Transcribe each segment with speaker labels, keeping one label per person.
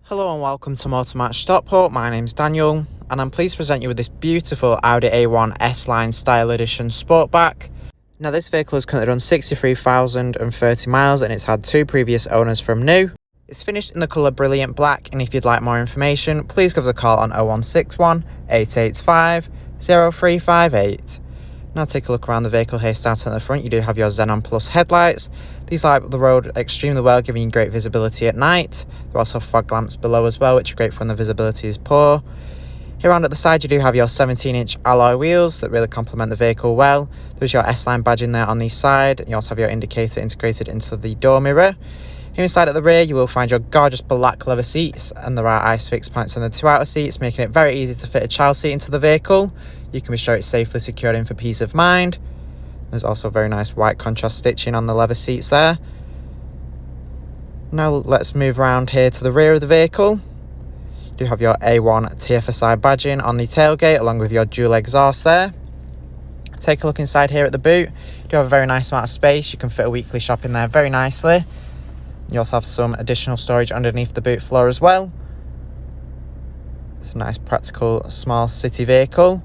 Speaker 1: Hello and welcome to Motor Match Stockport. My name's Daniel and I'm pleased to present you with this beautiful Audi A1 S-Line Style Edition Sportback. Now this vehicle has currently run 63,030 miles and it's had two previous owners from new. It's finished in the colour Brilliant Black, and if you'd like more information please give us a call on 0161 885 0358. Now take a look around the vehicle here. Starting at the front, you do have your Xenon Plus headlights. These light the road extremely well, giving you great visibility at night. There are also fog lamps below as well, which are great for when the visibility is poor. Here around at the side you do have your 17-inch alloy wheels that really complement the vehicle well. There's your S-Line badging there on the side. You also have your indicator integrated into the door mirror. Here inside at the rear you will find your gorgeous black leather seats, and there are ISOFIX points on the two outer seats, making it very easy to fit a child seat into the vehicle. You can be sure it's safely secured in for peace of mind. There's also very nice white contrast stitching on the leather seats there. Now let's move around here to the rear of the vehicle. You do have your A1 TFSI badging on the tailgate along with your dual exhaust there. Take a look inside here at the boot. You do have a very nice amount of space. You can fit a weekly shop in there very nicely. You also have some additional storage underneath the boot floor as well. It's a nice practical small city vehicle.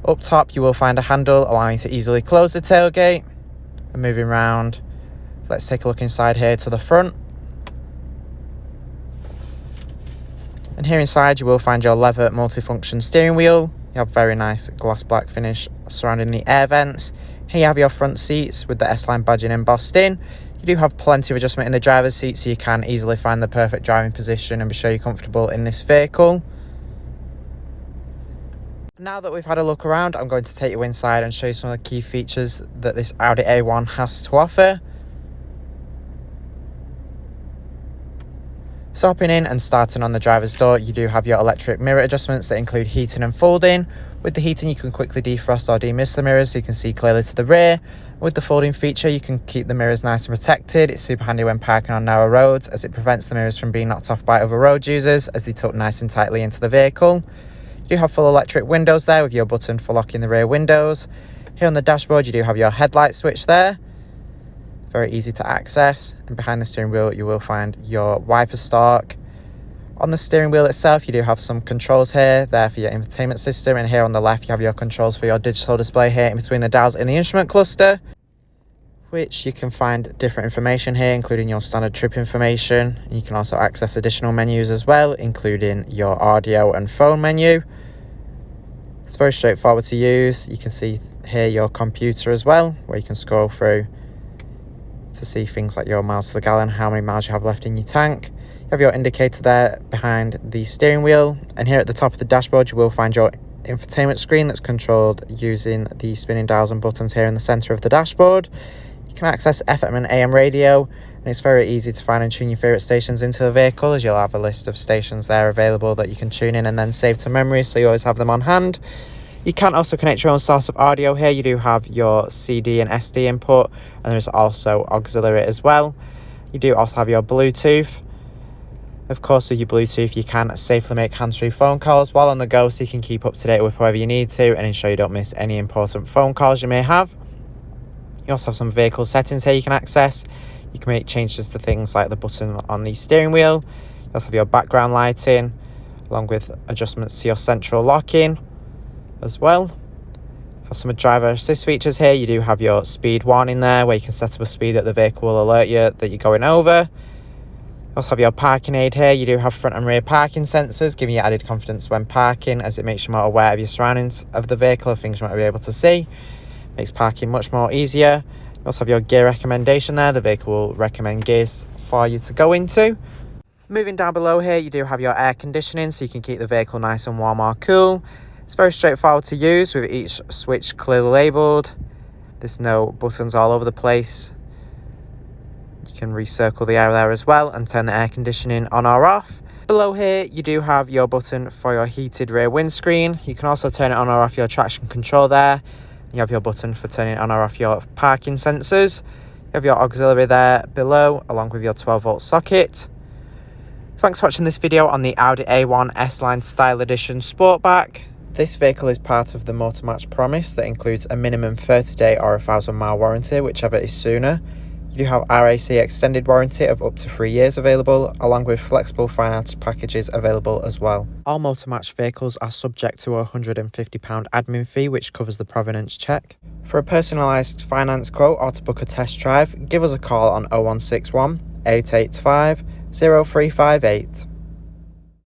Speaker 1: Up top you will find a handle allowing you to easily close the tailgate. And moving round, let's take a look inside here to the front. And here inside you will find your leather multifunction steering wheel. You have very nice gloss black finish surrounding the air vents. Here you have your front seats with the S-Line badging embossed in. You do have plenty of adjustment in the driver's seat, so you can easily find the perfect driving position and be sure you're comfortable in this vehicle. Now that we've had a look around, I'm going to take you inside and show you some of the key features that this Audi A1 has to offer. So hopping in and starting on the driver's door, you do have your electric mirror adjustments that include heating and folding. With the heating you can quickly defrost or demist the mirrors so you can see clearly to the rear. With the folding feature you can keep the mirrors nice and protected. It's super handy when parking on narrow roads as it prevents the mirrors from being knocked off by other road users as they tuck nice and tightly into the vehicle. You do have full electric windows there with your button for locking the rear windows. Here on the dashboard you do have your headlight switch there. Very easy to access, and behind the steering wheel you will find your wiper stalk. On the steering wheel itself you do have some controls here, there for your infotainment system, and here on the left you have your controls for your digital display here in between the dials in the instrument cluster, which you can find different information here including your standard trip information. You can also access additional menus as well, including your audio and phone menu. It's very straightforward to use. You can see here your computer as well, where you can scroll through to see things like your miles to the gallon, how many miles you have left in your tank. You have your indicator there behind the steering wheel, and here at the top of the dashboard you will find your infotainment screen that's controlled using the spinning dials and buttons here in the center of the dashboard. You can access FM and AM radio, and it's very easy to find and tune your favorite stations into the vehicle, as you'll have a list of stations there available that you can tune in and then save to memory so you always have them on hand. You can also connect your own source of audio here. You do have your CD and SD input, and there's also auxiliary as well. You do also have your Bluetooth. Of course, with your Bluetooth you can safely make hands-free phone calls while on the go, so you can keep up to date with whoever you need to and ensure you don't miss any important phone calls you may have. You also have some vehicle settings here you can access. You can make changes to things like the button on the steering wheel. You also have your background lighting along with adjustments to your central locking as well. Have some driver assist features here. You do have your speed warning there, where you can set up a speed that the vehicle will alert you that you're going over. You also have your parking aid here. You do have front and rear parking sensors, giving you added confidence when parking, as it makes you more aware of your surroundings of the vehicle, of things you might be able to see. Makes parking much more easier. You also have your gear recommendation there. The vehicle will recommend gears for you to go into. Moving down below here you do have your air conditioning, so you can keep the vehicle nice and warm or cool. It's very straightforward to use with each switch clearly labelled. There's no buttons all over the place. You can recircle the air there as well and turn the air conditioning on or off. Below here you do have your button for your heated rear windscreen. You can also turn it on or off your traction control there. You have your button for turning on or off your parking sensors. You have your auxiliary there below along with your 12-volt socket. Thanks for watching this video on the Audi A1 S-Line Style Edition Sportback. This vehicle is part of the Motor Match promise that includes a minimum 30-day or 1,000-mile warranty, whichever is sooner. You do have RAC extended warranty of up to 3 years available, along with flexible finance packages available as well. All Motor Match vehicles are subject to a £150 admin fee, which covers the provenance check. For a personalised finance quote or to book a test drive, give us a call on 0161 885 0358.